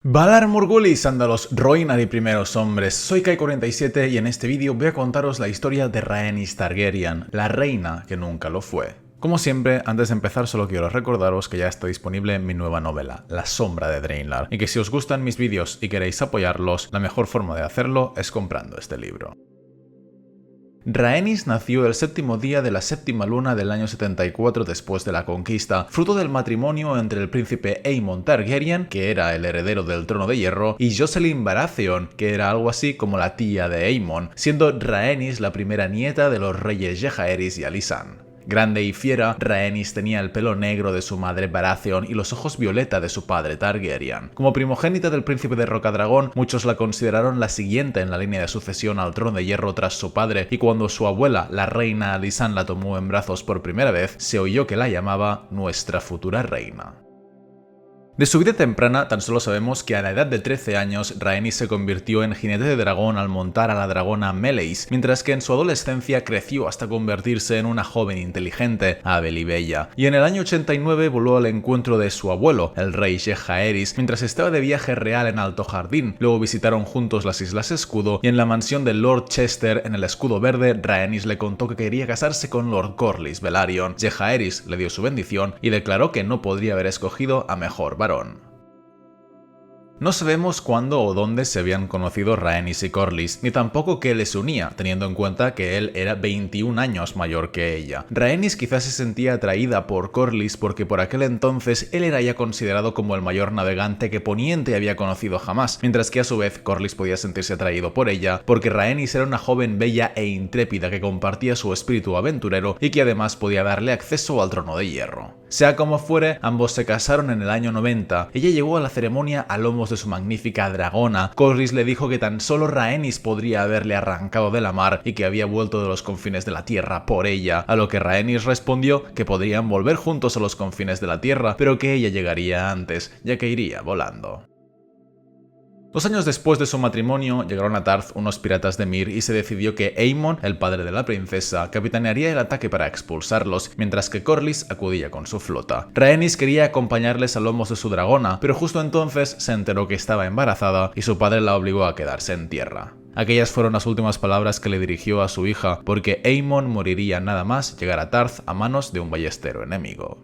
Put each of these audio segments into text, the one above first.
Valar Morghulis, Sándalos, Rhoynar y primeros hombres, soy Kai47 y en este vídeo voy a contaros la historia de Rhaenys Targaryen, la reina que nunca lo fue. Como siempre, antes de empezar solo quiero recordaros que ya está disponible mi nueva novela, La Sombra de Draenlar, y que si os gustan mis vídeos y queréis apoyarlos, la mejor forma de hacerlo es comprando este libro. Rhaenys nació el séptimo día de la séptima luna del año 74 después de la conquista, fruto del matrimonio entre el príncipe Aemon Targaryen, que era el heredero del trono de hierro, y Jocelyn Baratheon, que era algo así como la tía de Aemon, siendo Rhaenys la primera nieta de los reyes Jaehaerys y Alysanne. Grande y fiera, Rhaenys tenía el pelo negro de su madre Baratheon y los ojos violeta de su padre Targaryen. Como primogénita del príncipe de Rocadragón, muchos la consideraron la siguiente en la línea de sucesión al trono de hierro tras su padre, y cuando su abuela, la reina Alysanne, la tomó en brazos por primera vez, se oyó que la llamaba nuestra futura reina. De su vida temprana, tan solo sabemos que a la edad de 13 años, Rhaenys se convirtió en jinete de dragón al montar a la dragona Meleys, mientras que en su adolescencia creció hasta convertirse en una joven inteligente, hábil y bella. Y en el año 89 voló al encuentro de su abuelo, el rey Jaehaerys, mientras estaba de viaje real en Alto Jardín. Luego visitaron juntos las Islas Escudo, y en la mansión de Lord Chester, en el Escudo Verde, Rhaenys le contó que quería casarse con Lord Corlys Velaryon. Jaehaerys le dio su bendición y declaró que no podría haber escogido a mejor varón. No sabemos cuándo o dónde se habían conocido Rhaenys y Corlys, ni tampoco qué les unía, teniendo en cuenta que él era 21 años mayor que ella. Rhaenys quizás se sentía atraída por Corlys porque por aquel entonces él era ya considerado como el mayor navegante que Poniente había conocido jamás, mientras que a su vez Corlys podía sentirse atraído por ella porque Rhaenys era una joven bella e intrépida que compartía su espíritu aventurero y que además podía darle acceso al trono de hierro. Sea como fuere, ambos se casaron en el año 90. Ella llegó a la ceremonia a lomos de su magnífica dragona. Corlys le dijo que tan solo Rhaenys podría haberle arrancado de la mar y que había vuelto de los confines de la tierra por ella, a lo que Rhaenys respondió que podrían volver juntos a los confines de la tierra, pero que ella llegaría antes, ya que iría volando. 2 años después de su matrimonio, llegaron a Tarth unos piratas de Myr y se decidió que Aemon, el padre de la princesa, capitanearía el ataque para expulsarlos, mientras que Corlys acudía con su flota. Rhaenys quería acompañarles a lomos de su dragona, pero justo entonces se enteró que estaba embarazada y su padre la obligó a quedarse en tierra. Aquellas fueron las últimas palabras que le dirigió a su hija, porque Aemon moriría nada más llegar a Tarth a manos de un ballestero enemigo.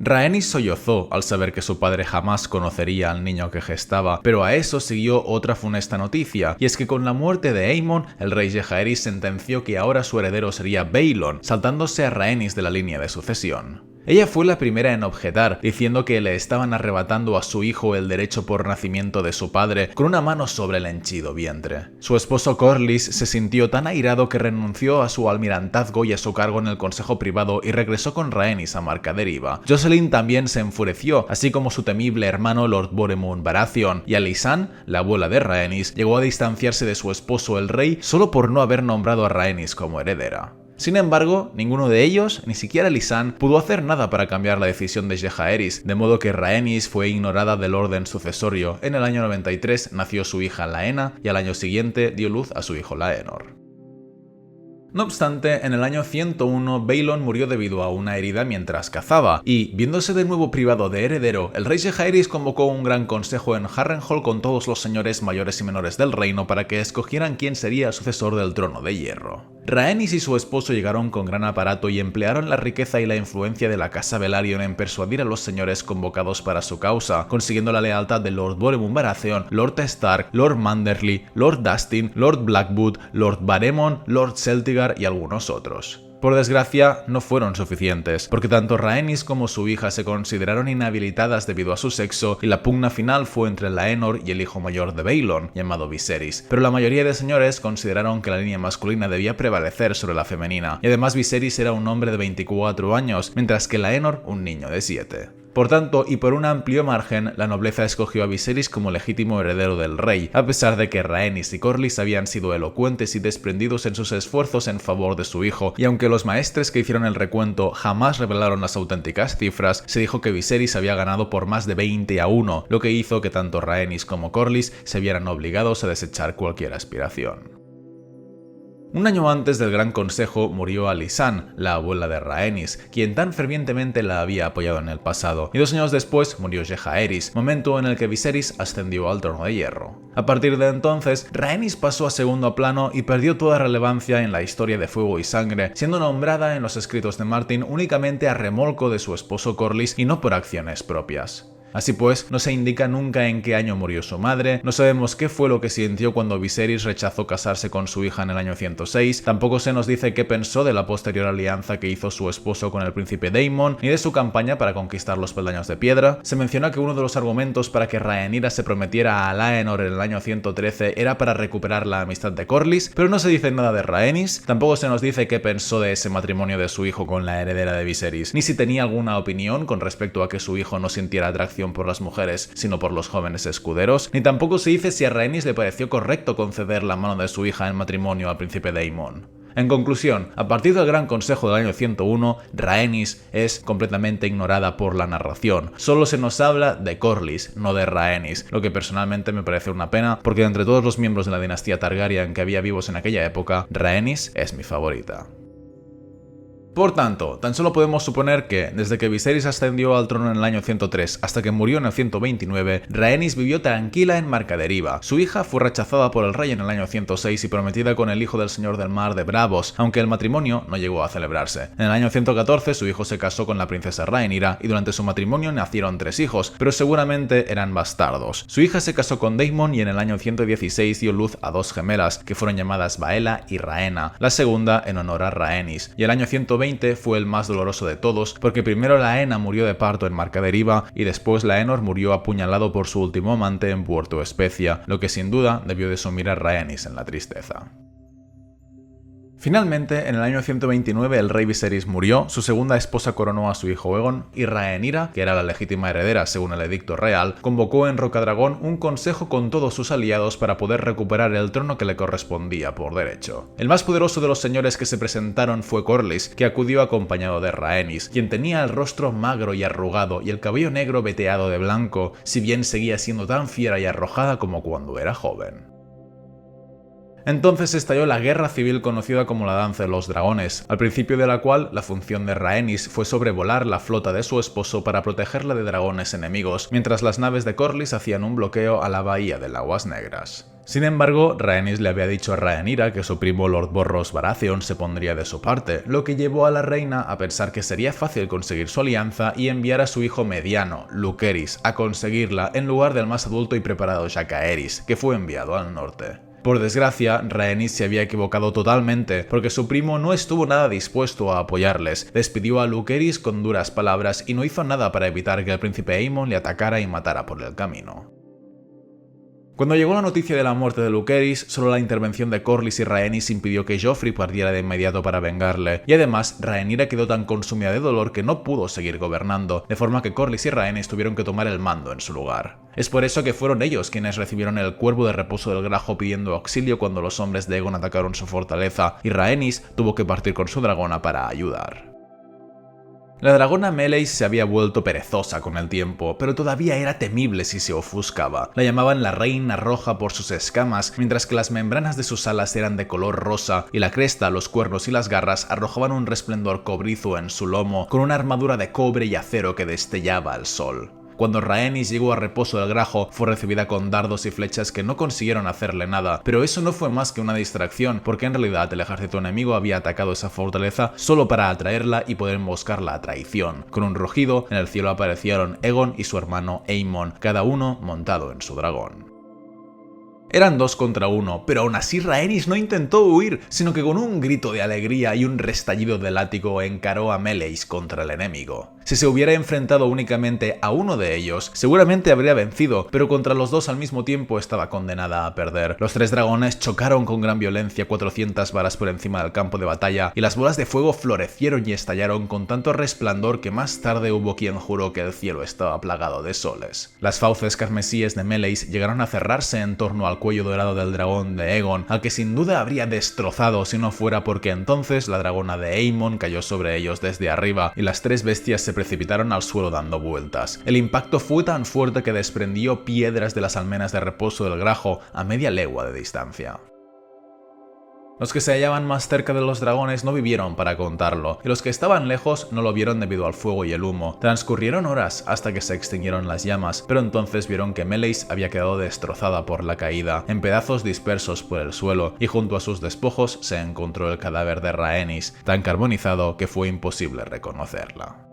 Rhaenys sollozó al saber que su padre jamás conocería al niño que gestaba, pero a eso siguió otra funesta noticia, y es que con la muerte de Aemon, el rey Jaehaerys sentenció que ahora su heredero sería Baelon, saltándose a Rhaenys de la línea de sucesión. Ella fue la primera en objetar, diciendo que le estaban arrebatando a su hijo el derecho por nacimiento de su padre con una mano sobre el henchido vientre. Su esposo Corlys se sintió tan airado que renunció a su almirantazgo y a su cargo en el consejo privado y regresó con Rhaenys a Marca Deriva. Jocelyn también se enfureció, así como su temible hermano Lord Boremund Baratheon, y Alysanne, la abuela de Rhaenys, llegó a distanciarse de su esposo el rey solo por no haber nombrado a Rhaenys como heredera. Sin embargo, ninguno de ellos, ni siquiera Alysanne, pudo hacer nada para cambiar la decisión de Jaehaerys, de modo que Rhaenys fue ignorada del orden sucesorio. En el año 93 nació su hija Laena y al año siguiente dio luz a su hijo Laenor. No obstante, en el año 101, Baelon murió debido a una herida mientras cazaba, y, viéndose de nuevo privado de heredero, el rey Jaehaerys convocó un gran consejo en Harrenhal con todos los señores mayores y menores del reino para que escogieran quién sería el sucesor del trono de hierro. Rhaenys y su esposo llegaron con gran aparato y emplearon la riqueza y la influencia de la casa Velaryon en persuadir a los señores convocados para su causa, consiguiendo la lealtad de Lord Boremund Baratheon, Lord Stark, Lord Manderly, Lord Dustin, Lord Blackwood, Lord Baremon, Lord Celtigar y algunos otros. Por desgracia, no fueron suficientes, porque tanto Rhaenys como su hija se consideraron inhabilitadas debido a su sexo y la pugna final fue entre Laenor y el hijo mayor de Baelon, llamado Viserys. Pero la mayoría de señores consideraron que la línea masculina debía prevalecer sobre la femenina, y además Viserys era un hombre de 24 años, mientras que Laenor un niño de 7. Por tanto, y por un amplio margen, la nobleza escogió a Viserys como legítimo heredero del rey, a pesar de que Rhaenys y Corlys habían sido elocuentes y desprendidos en sus esfuerzos en favor de su hijo, y aunque los maestres que hicieron el recuento jamás revelaron las auténticas cifras, se dijo que Viserys había ganado por más de 20-1, lo que hizo que tanto Rhaenys como Corlys se vieran obligados a desechar cualquier aspiración. Un año antes del Gran Consejo murió Alysanne, la abuela de Rhaenys, quien tan fervientemente la había apoyado en el pasado, y 2 años después murió Jaehaerys, momento en el que Viserys ascendió al trono de hierro. A partir de entonces, Rhaenys pasó a segundo plano y perdió toda relevancia en la historia de Fuego y Sangre, siendo nombrada en los escritos de Martin únicamente a remolco de su esposo Corlys y no por acciones propias. Así pues, no se indica nunca en qué año murió su madre, no sabemos qué fue lo que sintió cuando Viserys rechazó casarse con su hija en el año 106, tampoco se nos dice qué pensó de la posterior alianza que hizo su esposo con el príncipe Daemon, ni de su campaña para conquistar los peldaños de piedra. Se menciona que uno de los argumentos para que Rhaenyra se prometiera a Laenor en el año 113 era para recuperar la amistad de Corlys, pero no se dice nada de Rhaenys, tampoco se nos dice qué pensó de ese matrimonio de su hijo con la heredera de Viserys, ni si tenía alguna opinión con respecto a que su hijo no sintiera atracción por las mujeres, sino por los jóvenes escuderos, ni tampoco se dice si a Rhaenys le pareció correcto conceder la mano de su hija en matrimonio al príncipe Daemon. En conclusión, a partir del Gran Consejo del año 101, Rhaenys es completamente ignorada por la narración. Solo se nos habla de Corlys, no de Rhaenys, lo que personalmente me parece una pena, porque entre todos los miembros de la dinastía Targaryen que había vivos en aquella época, Rhaenys es mi favorita. Por tanto, tan solo podemos suponer que, desde que Viserys ascendió al trono en el año 103 hasta que murió en el 129, Rhaenys vivió tranquila en Marcaderiva. Su hija fue rechazada por el rey en el año 106 y prometida con el hijo del señor del mar de Braavos, aunque el matrimonio no llegó a celebrarse. En el año 114 su hijo se casó con la princesa Rhaenyra y durante su matrimonio nacieron 3 hijos, pero seguramente eran bastardos. Su hija se casó con Daemon y en el año 116 dio luz a 2 gemelas, que fueron llamadas Baela y Rhaena, la segunda en honor a Rhaenys, y el año 120 fue el más doloroso de todos, porque primero Laena murió de parto en Marcaderiva y después Laenor murió apuñalado por su último amante en Puerto Especia, lo que sin duda debió de sumir a Rhaenys en la tristeza. Finalmente, en el año 129 el rey Viserys murió, su segunda esposa coronó a su hijo Aegon y Rhaenyra, que era la legítima heredera según el edicto real, convocó en Rocadragón un consejo con todos sus aliados para poder recuperar el trono que le correspondía por derecho. El más poderoso de los señores que se presentaron fue Corlys, que acudió acompañado de Rhaenys, quien tenía el rostro magro y arrugado y el cabello negro veteado de blanco, si bien seguía siendo tan fiera y arrojada como cuando era joven. Entonces estalló la guerra civil conocida como la Danza de los Dragones, al principio de la cual la función de Rhaenys fue sobrevolar la flota de su esposo para protegerla de dragones enemigos, mientras las naves de Corlys hacían un bloqueo a la bahía de Aguas Negras. Sin embargo, Rhaenys le había dicho a Rhaenyra que su primo Lord Borros Baratheon se pondría de su parte, lo que llevó a la reina a pensar que sería fácil conseguir su alianza y enviar a su hijo mediano, Lucerys, a conseguirla en lugar del más adulto y preparado Jaehaerys, que fue enviado al norte. Por desgracia, Rhaenys se había equivocado totalmente, porque su primo no estuvo nada dispuesto a apoyarles, despidió a Lucerys con duras palabras y no hizo nada para evitar que el príncipe Aemon le atacara y matara por el camino. Cuando llegó la noticia de la muerte de Lucerys, solo la intervención de Corlys y Rhaenys impidió que Joffrey partiera de inmediato para vengarle, y además Rhaenyra quedó tan consumida de dolor que no pudo seguir gobernando, de forma que Corlys y Rhaenys tuvieron que tomar el mando en su lugar. Es por eso que fueron ellos quienes recibieron el cuervo de reposo del Grajo pidiendo auxilio cuando los hombres de Aegon atacaron su fortaleza, y Rhaenys tuvo que partir con su dragona para ayudar. La dragona Meleys se había vuelto perezosa con el tiempo, pero todavía era temible si se ofuscaba. La llamaban la Reina Roja por sus escamas, mientras que las membranas de sus alas eran de color rosa, y la cresta, los cuernos y las garras arrojaban un resplendor cobrizo en su lomo, con una armadura de cobre y acero que destellaba al sol. Cuando Rhaenys llegó a reposo del Grajo, fue recibida con dardos y flechas que no consiguieron hacerle nada, pero eso no fue más que una distracción, porque en realidad el ejército enemigo había atacado esa fortaleza solo para atraerla y poder emboscarla a traición. Con un rugido, en el cielo aparecieron Aegon y su hermano Aemon, cada uno montado en su dragón. Eran 2 contra 1, pero aún así Rhaenys no intentó huir, sino que con un grito de alegría y un restallido de látigo encaró a Meleys contra el enemigo. Si se hubiera enfrentado únicamente a uno de ellos, seguramente habría vencido, pero contra los 2 al mismo tiempo estaba condenada a perder. Los 3 dragones chocaron con gran violencia 400 varas por encima del campo de batalla, y las bolas de fuego florecieron y estallaron con tanto resplandor que más tarde hubo quien juró que el cielo estaba plagado de soles. Las fauces carmesíes de Meleys llegaron a cerrarse en torno al cuello dorado del dragón de Aegon, al que sin duda habría destrozado si no fuera porque entonces la dragona de Aemon cayó sobre ellos desde arriba y las 3 bestias se precipitaron al suelo dando vueltas. El impacto fue tan fuerte que desprendió piedras de las almenas de reposo del Grajo a media legua de distancia. Los que se hallaban más cerca de los dragones no vivieron para contarlo, y los que estaban lejos no lo vieron debido al fuego y el humo. Transcurrieron horas hasta que se extinguieron las llamas, pero entonces vieron que Meleis había quedado destrozada por la caída, en pedazos dispersos por el suelo, y junto a sus despojos se encontró el cadáver de Rhaenys, tan carbonizado que fue imposible reconocerla.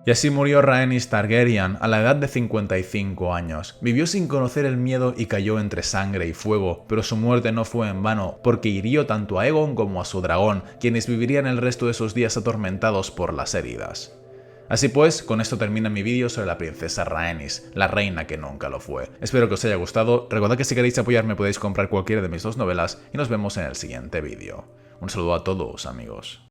Y así murió Rhaenys Targaryen a la edad de 55 años. Vivió sin conocer el miedo y cayó entre sangre y fuego, pero su muerte no fue en vano, porque hirió tanto a Aegon como a su dragón, quienes vivirían el resto de sus días atormentados por las heridas. Así pues, con esto termina mi vídeo sobre la princesa Rhaenys, la reina que nunca lo fue. Espero que os haya gustado, recordad que si queréis apoyarme podéis comprar cualquiera de mis dos novelas y nos vemos en el siguiente vídeo. Un saludo a todos, amigos.